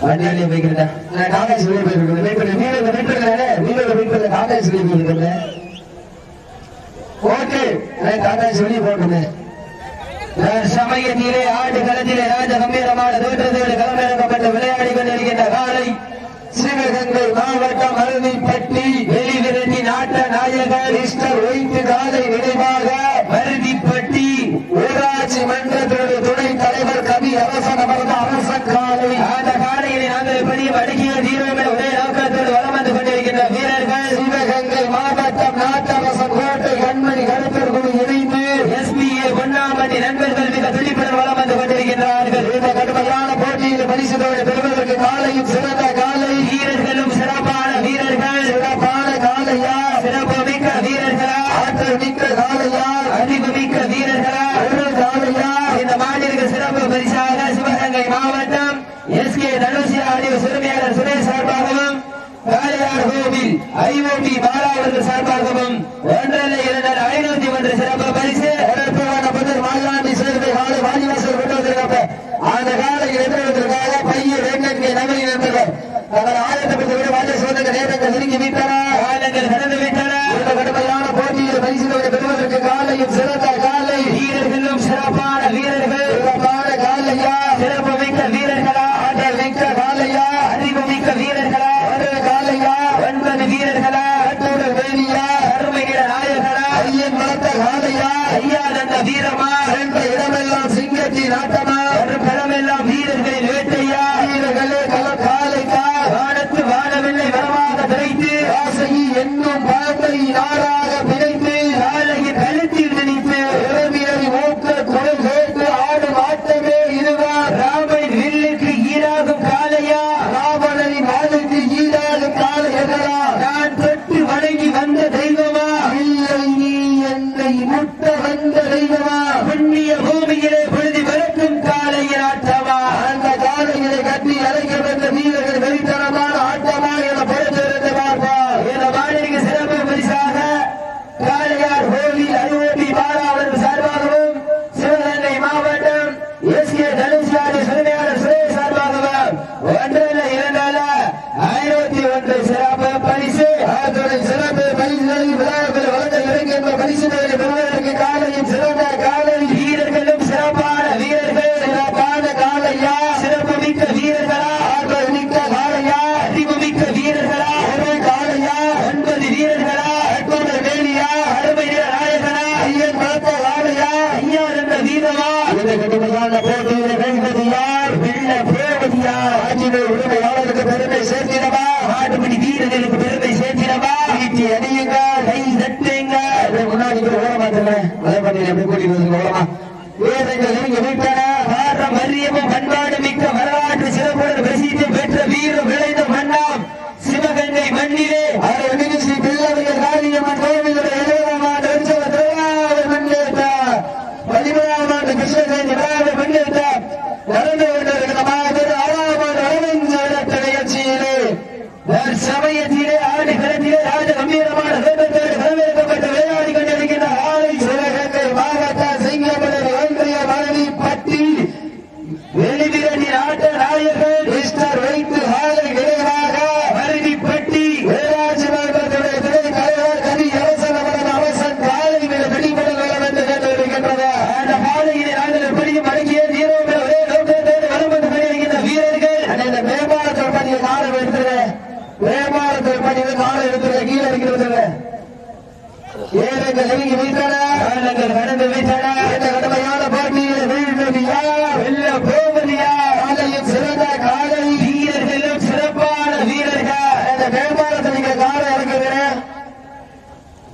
வண்டியிலே போய்க்கிறேன். நான் காலேஜ் சொல்லி போயிருக்கேன். வெயிட் பண்ணி வீரர்கள் காலேஜ் சொல்லி போயிருக்கேன். ஓகே, காலேஜ் சொல்லி போட்டுருந்தேன். சமயத்திலே ஆண்டு களத்திலே ராஜ கம்பீரமான தோற்றத்தோடு களமிறக்கப்பட்டு விளையாடி கொண்டிருக்கின்ற காலை சிவகங்கை மாவட்டம் அருவிப்பட்டி வெளிவிரட்டி நாட்ட நாயகர் மிஸ்டர் ஒயிட் காலை நினைவாக அருவிப்பட்டி ஊராட்சி மன்றத்தோடு துணைத் தலைவர் கவி அரசன் அமர்ந்த அரசன் காலை. அந்த காலையிலே நாங்கள் எப்படியும் அடக்கிய தீர்வோம் என ஒரே நோக்கத்தோடு வலம் வந்து கொண்டிருக்கின்ற வீரர்கள் சிவகங்கை மாவட்டம் நாட்டரசன் கோட்டை கண்மணி கருப்பர் குழு இணைந்து SBA பொன்னாமணி நண்பர்கள் மிக துடிப்புடன் வலம் வந்து கொண்டிருக்கின்றார்கள். இந்த கடுமையான போட்டியில் பரிசுத்தோடு பெறுவதற்கு காலையும் சிறந்த காலை, வீரர்களும் சிறப்பான வீரர்கள், சிறப்பான காலையா, சிறப்பு மிக்க வீரர்களா, ஆற்றல் மிக்க காலையா, அறிவு மிக்க வீரர்களா, ஒரு காலையா. இந்த மாநில சிறப்பு பரிசாக சிவகங்கை மாவட்டம் SK தனுஷியா அணிவு சிறுமியாளர் சுரேஷ் சார்பாகவும் காளையார் கோவில் IOB பாலா அவர்கள் சார்பாகவும் 1,501 சிறப்பு பரிசு மாலாண்டி சேர்வை காலை வாலிவாசல் கொண்டு வந்திருக்காங்க. அந்த காலையில் எதிர்வதற்காக பையன் வேங்கை நகரி நண்பர்கள் அவர் ஆயத்தப்பட்டு விட வாஜ சோதனை நேரங்கள் நெருங்கி விட்டன, காலங்கள் கடந்து விட்டன. இந்த கடுமையான போட்டியில் பரிசுகளை பெறுவதற்கு காலையும் சிறந்த காலை, வீரர்களும் சிறப்பான வீரர்கள், சிறப்பான காலையா, சிறப்பு மிக்க வீரர்களா, ஆற்றல் மிக்க காலையா, அறிவு மிக்க வீரர்களா, ஒரு காலையா, 9 வீரர்களா, கட்டோடு வேலியா, அருமையிட நாயகரா, ஐயன் வளர்த்த காலையா, ஐயா தந்த வீரமா, என்ற இடமெல்லாம் சிங்கத்தின் ஆட்டமா, ஒரு களமெல்லாம் வீரர்களின் வேட்டையா, வீரர்களே கள காலைக்கா, வானத்து வானவில்லை வரமாக திரைத்து ஆசை என்னும் பாம்பை நாராக பிணைத்து காலையின் கழுத்தில் திணித்து இளவீரரை ஊக்க குரல் கேட்டு ஆடும் ஆட்டமே இதுதான். ராமனின் வில்லுக்கு ஈடாகும் காலையா, ராவணனின் வாளுக்கு ஈடாகும் காலை எதரா, நான் தொட்டு வணங்கி வந்த தெய்வமா, இல்லை நீ என்னை முட்ட வந்த தெய்வமா, புண்ணிய பூமியிலே பொழுதி பறக்கும் காலையின் ஆட்டமா, அந்த காலையிலே கட்டி அழைக்க வந்த வீரர்கள் வெளித்தனமான ஆட்டமா என பொறுத்திருந்து பார்ப்பார். இந்த மாநில சிறப்பு பரிசாக காளையார் கோவில் IOB பாலா அவர்கள் சார்பாகவும் சிவகங்கை மாவட்டம் SK தனுஷியா சிறுமியாளர் சுரேஷ் சார்பாகவும் 1,201 சிறப்பு பரிசு. அத்துடன் சிறப்பு பரிசுகளை விழாக்கள் வழங்க இருக்கின்ற பரிசுகளை பெறுவதற்கு காலையும் சிறந்த காலை, வீரர்களும் சிறப்பான வீரர்கள், சிறப்பான காலையா, சிறப்பு மிக்க வீரர்களா, ஆற்றல் மிக்க காலையா, அறிவு மிக்க வீரர்களா, ஒரு காலையா, 9 வீரர்களா, கட்டோடு வேலியா, அருமையிட நாயகனா, ஐயன் வளர்த்த காலையா, ஐயா என்ற வீரமா. இந்த கடுமையான போட்டியில் வெல்வது யார், வெல்ல போவது யார், ஆட்சியின் உரிமையாளருக்கு பெருமை சேர்த்திடவா, ஆட்டுப்படி வீரர்களுக்கு பெருமை சேர்த்திடவா, வீட்டி அணியுங்க, கை தட்டுங்க. முன்னாடி ஓட மாட்டேன் அதை பண்ணி எப்படி கூட்டிட்டு ஓடமா வீரர்கள் நெருங்கி விட்டன. பாரம் வரியமும் பண்பாடு மிக்க வரலாற்று சிறப்புடன் பிரசித்தி பெற்ற வீரம் விளைந்த மண்ணாம் சிவகங்கை மண்ணிலே நிகழ்ச்சி பிள்ளைகள் காளியம்மன் கோவிலுடைய 70ஆம் ஆண்டு உற்சவ திருவிழாவை முன்னேற்றார். 13ஆம் ஆண்டு கிருஷ்ணஜெயந்தி விழாவை முன்னேற்றார். நடந்து கொண்டிருக்கிற மாபெரும் 6ஆம் ஆண்டு அரவிந்த் நிகழ்ச்சியிலே சமயத்திலே ஆண்டு களத்திலே ராஜ கம்பீரமான வேதத்தோடு களமிறக்கப்பட்டு விளையாடி கொண்டிருக்கின்ற ஆலை சிவகங்கை மாவட்ட சிங்கமலர் ஒன்றிய மரவிப்பட்டி வெளிவிரட்டி நாட்ட நாயகர் மிஸ்டர் ஒயிட் காலை நினைவாக மரவிப்பட்டி ஊராட்சி மன்றத்துடைய துணைத் தலைவர் கவி அரசன் அவரது அரசன் காலை மிக பிடிபட வந்து கொண்டிருக்கின்றது. அந்த காலையிலே நாங்கள் எப்படியும் அடங்கிய தீரோம் ஒரே நோக்கத்தோடு வலம் வந்து கொண்டிருக்கின்ற வீரர்கள் அந்த மேம்பாலத்தில் பண்ணிய காலம் எடுத்துருவேன், மேம்பாலத்தில் பண்ணிய காலம் எடுத்துருவேன், கீழே இருக்கிறது ஏழைகள் நெருங்கி வைத்தன, காலங்கள் கடந்து வைத்தன. இந்த கடுமையான போட்டியில் வீழ்வது யார், வெல்ல போவது யார், காலையும் சிறந்த காலை, வீரர்களும் சிறப்பான வீரர்கள். இந்த மேம்பாலத்தில் நீங்க காலை இறக்குகிறேன்,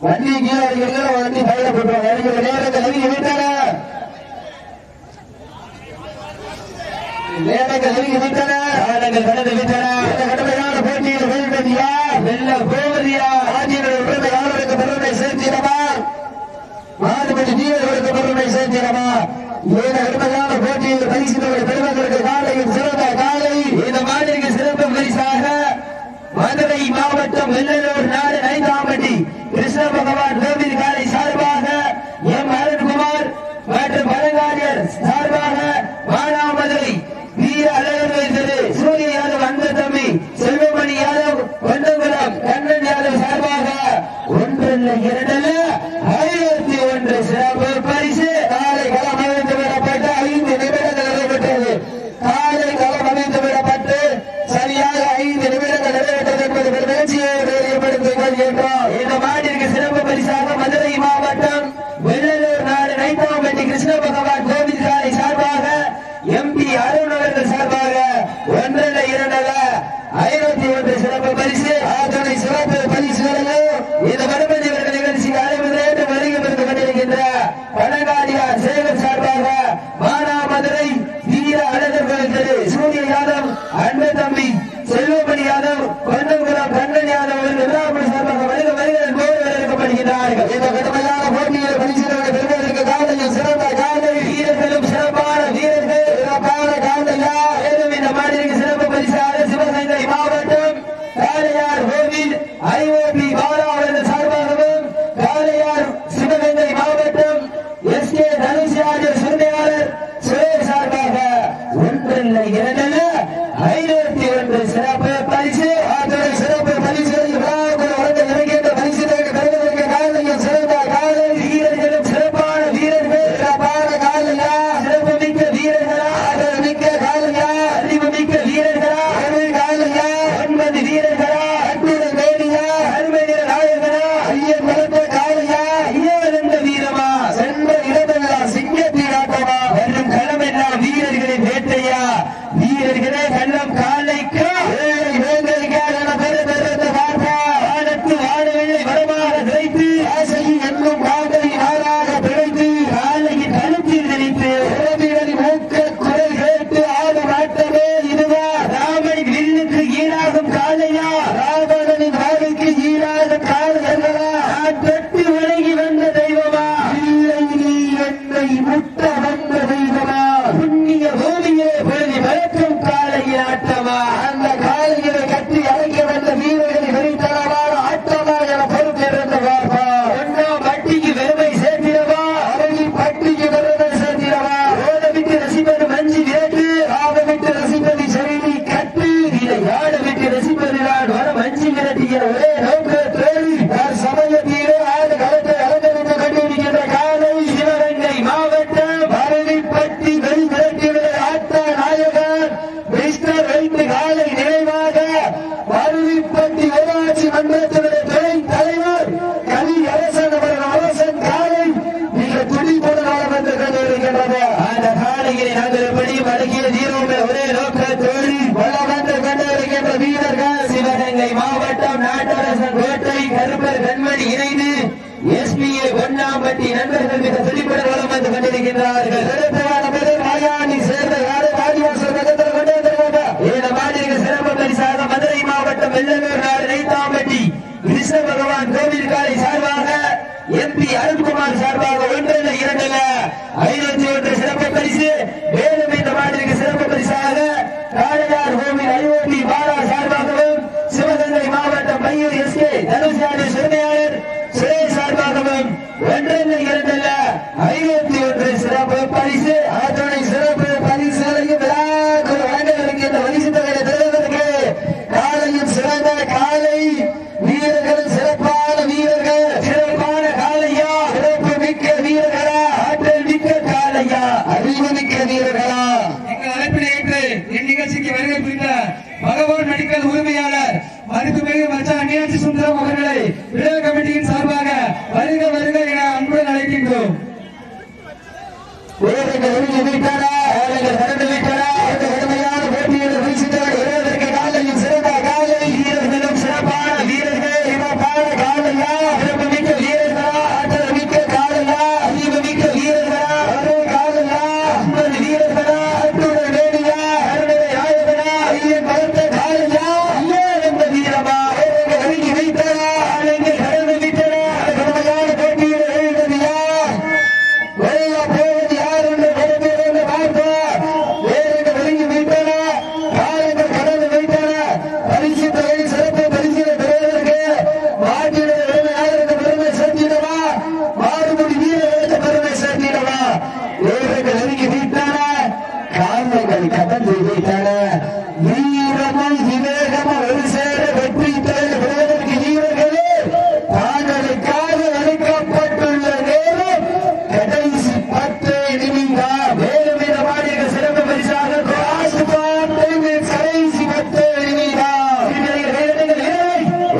வண்டி கீழே இருக்கிற வண்டி பயணப்பட்டுவோம். இறங்குற நேரங்கள் நெருங்கி வைத்தன, நேரங்கள் நெருங்கி வைத்தன, காலங்கள் கடந்து வைத்தன. இந்த கடுமையான போட்டியில் வீழ்வது யார், வெல்ல போவது யார், ஆட்சியின் உரிமையாளருக்கு பெருமை சேர்த்திடவா, மாறுபடி வீரர்களுக்கு பெருமை சேர்த்திடவா. இந்த கடுமையான போட்டியில் பரிசுகளை பெறுவதற்கு காலையும் சிறந்த காலை. இந்த மாநில சிறப்பு பரிசாக மதுரை மாவட்டம் வெள்ளலூர் நாடு நைதாம்பட்டி கிருஷ்ண பகவான் கோவில் காலை சார்பாக எம் அருண்குமார் மற்றும் பழங்காரியர் சார்பாக மானாமதுரை வீர அழகர் சூரிய நைத்தாம்பட்டி கிருஷ்ண பகவான் கோவில் சாலை சார்பாக எம்பி அருண் அவர்கள் சார்பாக 1 2 51 சிறப்பு பரிசு ஆதனை சிறப்பு பரிசுகளையும் இந்த கணபதி அவர்கள் நிகழ்ச்சிக்கு அழைப்பதற்கு வருகிறது கொண்டிருக்கின்ற பணங்காடியார் சேகர் சார்பாக மானாமதுரை வீர அழகர்கள் திரு சூரிய யாதவ் அன்பு தம்பி செல்வமணி யாதவ் கொண்டங்குளம் கண்ணன் யாதவ் அவர்கள் சார்பாக வருகிறது வரவேற்கப்படுகிறார்கள். இந்த கடுமையான போட்டியில் பரிசுகளை பெறுவதற்கு காலையில் சிறந்த காலை வீரர்களும் சிறப்பான வீரர்கள் சிறப்பான காலையா மேலும் இந்த மாநில சிறப்பு பரிசாக சிவகங்கை மாவட்டம் காளையார் கோவில் ஐஓபி பாலா அவர்கள் சார்பாகவும் காளையார் சிவகங்கை மாவட்டம் எஸ்கே தனுஷ் சுருணையாளர் சுரேஷ் சார்பாக 1 2 51 சிறப்பு பரிசு சிறப்பு பரிசு இறங்கிய பரிசுகளுக்கு பெறுவதற்கு காலையில் சிறந்த காலை வீரர்களும் சிறப்பான வீரர்கள் சிறப்பான காலையா சிறப்பு மிக்க வீரர்களா மிக்க காலையா அறிவு மிக்க வீரர்களா காலையா 9 வீரர்களா அற்புத வேடியா அருமை நாயகனா ஐயன் வளர்த்த காலையா ஐயானந்த வீரமா சென்ற இடமெல்லாம் சிங்கத்தின் ஆட்டமா வரும் களமெல்லாம் வீரர்களின் வேட்டையா வீரர்களே கள்ளம் காலைக்கு நண்பர்கள் மிக துடிப்புட வளம் வந்து கொண்டிருக்கின்றார்கள். சிறப்பு பரிசாக மதுரை மாவட்டம் வெள்ளலூர் நாடு நைத்தாம்பட்டி கிருஷ்ண பகவான் கோவில் காலை சார்பாக எம்பி அருண்குமார் சார்பாக 1 2 51 சிறப்பு பரிசு. மேலும் இந்த மாநில சிறப்பு பரிசாக காளையார் கோவில் ஐஓபி பாலா சார்பாகவும் சிவகங்கை மாவட்டம் மையூர் எஸ்கே தனுஷ் சுருணையாளர் சுரேஷ் சார்பாகவும் 1 2 51 சிறப்பு பரிசு. அத்துணை சிறப்பு பரிசுகளையும் விழாக்கள் வழங்கவிருக்கின்ற பரிசு தொகையை பெறுவதற்கு காலையும் சிறந்த காலை வீரர்களும் சிறப்பான வீரர்கள் சிறப்பான காலையா சிறப்பு மிக்க வீரர்களா ஆற்றல் மிக்க காலையா அறிவு மிக்க வீரர்களா எங்கள் அழைப்பினை ஏற்று இந்நிகழ்ச்சிக்கு வருகை புரிந்த பகவான் மெடிக்கல் உரிமையாளர் மருத்துவமிகு மச்சான் மீனாட்சி சுந்தரம் அவர்களை விழா கமிட்டியின் சார்பாக வருக வருக என அன்புடன் அழைக்கின்றோம். கடுமையான போட்டியில் வருவதற்கு காலையும் சிறந்த காலை வீரர்களும் சிறப்பான வீரர்கள் சிறப்பான காலையா சிறப்பு மிக்க வீரர்களா ஆற்றல் மிக்க காலையா அறிவு மிக்க வீரர்களா ஒரு காலையா 50 வீரர்களா அற்புத வேடியா அருணை நாயகனா ஐயன் வளர்த்த காலையா ஐயானந்த வீரமா ஒழுங்கி வைத்தனா அழகு கடந்து விட்டனா கடுமையான போட்டியில் எழுந்ததியா வெள்ள போவது யார் என்று பொறுப்பிருந்து பார்த்தார் வேறு ஒழுங்கி வைத்தனா காலங்கள் கடந்து வைத்தன பரிசு தொகை சிறப்பு பரிசுகளை பெறுவதற்கு மாட்டினுடைய உரிமையாளருக்கு பெருமை சேர்த்திடவா மாறுபடி வீரர்களுக்கு பெருமை சேர்த்திடவா வேறுகள் ஒழுங்கி வைத்தன காலங்கள் கடந்து வைத்தன வீரமும் விவேகமும் ஒரு சேர வெற்றி தொகை பெறுவதற்கு வீரர்களே தாங்களுக்காக அளிக்கப்பட்டுள்ள நேரம் கடைசி 10 நிமிடம். மேலும் இந்த மாநில சிறப்பு பரிசாக கடைசி 10 நிமிடம்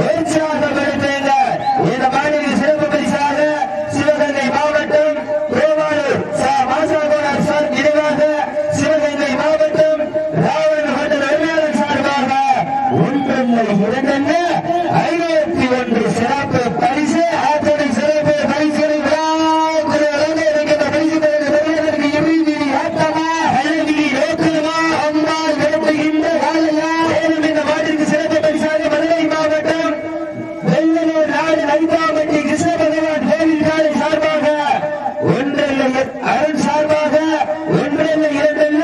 உற்சாகப்படுத்துங்க. இந்த மாநில சிறப்பு பரிசாக சிவகங்கை மாவட்டம் திருவாரூர் அருண் சார்பாக ஒன்றில் இரண்டில்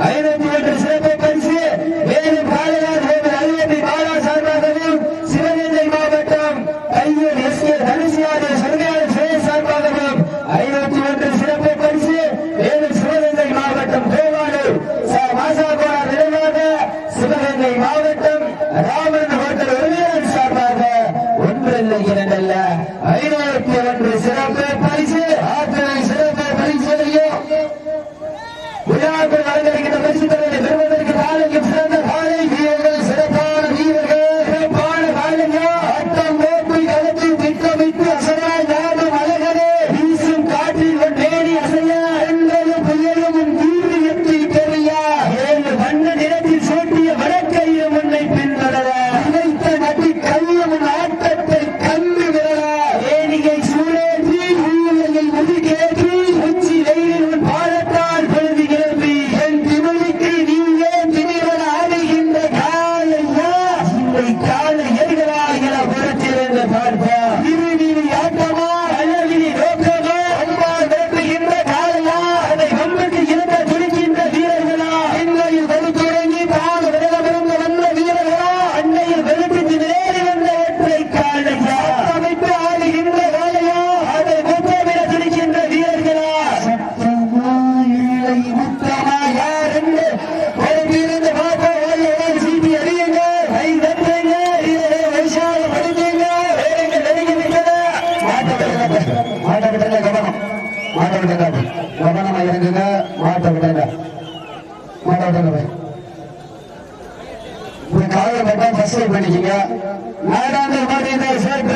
501 சிறப்பு பரிசு. மேலும் பாலனார் அலுவலி பாலா சார்பாகவும் சிவகங்கை மாவட்டம் கையூர் எஸ்.ஏ. தனுசியாறு சர்மையாளர் சுரேஷ் சார்பாகவும் 501 சிறப்பு பரிசு. மேலும் சிவகங்கை மாவட்டம் கோவாலூர் மாசாகோடா நினைவாக சிவகங்கை மாவட்டம் ராமன் ஹோட்டல் உரிமையாளர் சார்பாக ஒன்றில் இரண்டல்ல 501 சிறப்பு பரிசு. ஆற்றலை சிறப்பு பரிசையும் விழாக்கள் வழங்கியிருக்கின்ற பரிசு தலைவரை பெறுவதற்கு காலையும் சிறந்த காலை வீரர்கள், சிறப்பான வீரர்கள், சிறப்பான காலையா ஆட்டம் கோப்பை களத்தில் திட்டமிட்டு அசையா யாரும் அழகனே வீசும் காற்றில் நேடி அசையா என்றதும் புயலும் தீர்வு எட்டி தெரியா ஏழு வண்ண நிறத்தில் சூட்டிய வடக்கையும் உன்னை பின்தொடர இணைத்த நட்டி கையும் ஆட்டத்தை கண்டு விரலா ஏனியை சூழேற்றி ஊழையை முதுகேற்றி உச்சி வெயிலில் உன் பாலத்தால் பொழுது கிளம்பி என் திமிழிக்கு நீயே திமிரன் ஆடுகின்ற காலையா இந்த கால எரிகளாகிற புறத்திலிருந்து பார்ப்பா திருநீதி ஆட்டமா அழகிரி நோக்கமா அன்பா நிரப்புகின்ற காலையா அதை வம்புக்கு இருந்த துடிக்கின்ற வீரர்களா எண்ணையில் வெறு தொடங்கி பால விரதமிருந்து வந்த வீரர்களா அன்னையில் வெளுப்பித்து நேரி வந்த ஒற்றை காலையா அமைப்பு ஆடுகின்ற காலையா அதை முத்தமிட துடிக்கின்ற வீரர்களா சத்தமா இல்லை முத்தமா யார் என்று பொறுப்பிருந்து பார்ப்போம். சீட்டி அறியுங்க, கை தட்டுங்க, வைசாலம் அடிக்குங்க, வேலைங்க நெருங்கி விட்டன. மாட்ட விட்டங்க கவனம், மாட்ட விட்டங்க கவனமா இருந்துங்க, மாட்ட விட்டங்க மாட்ட விட்டங்க. காலையில் மட்டும் ஃபர்ஸ்ட் பண்ணிக்கீங்க.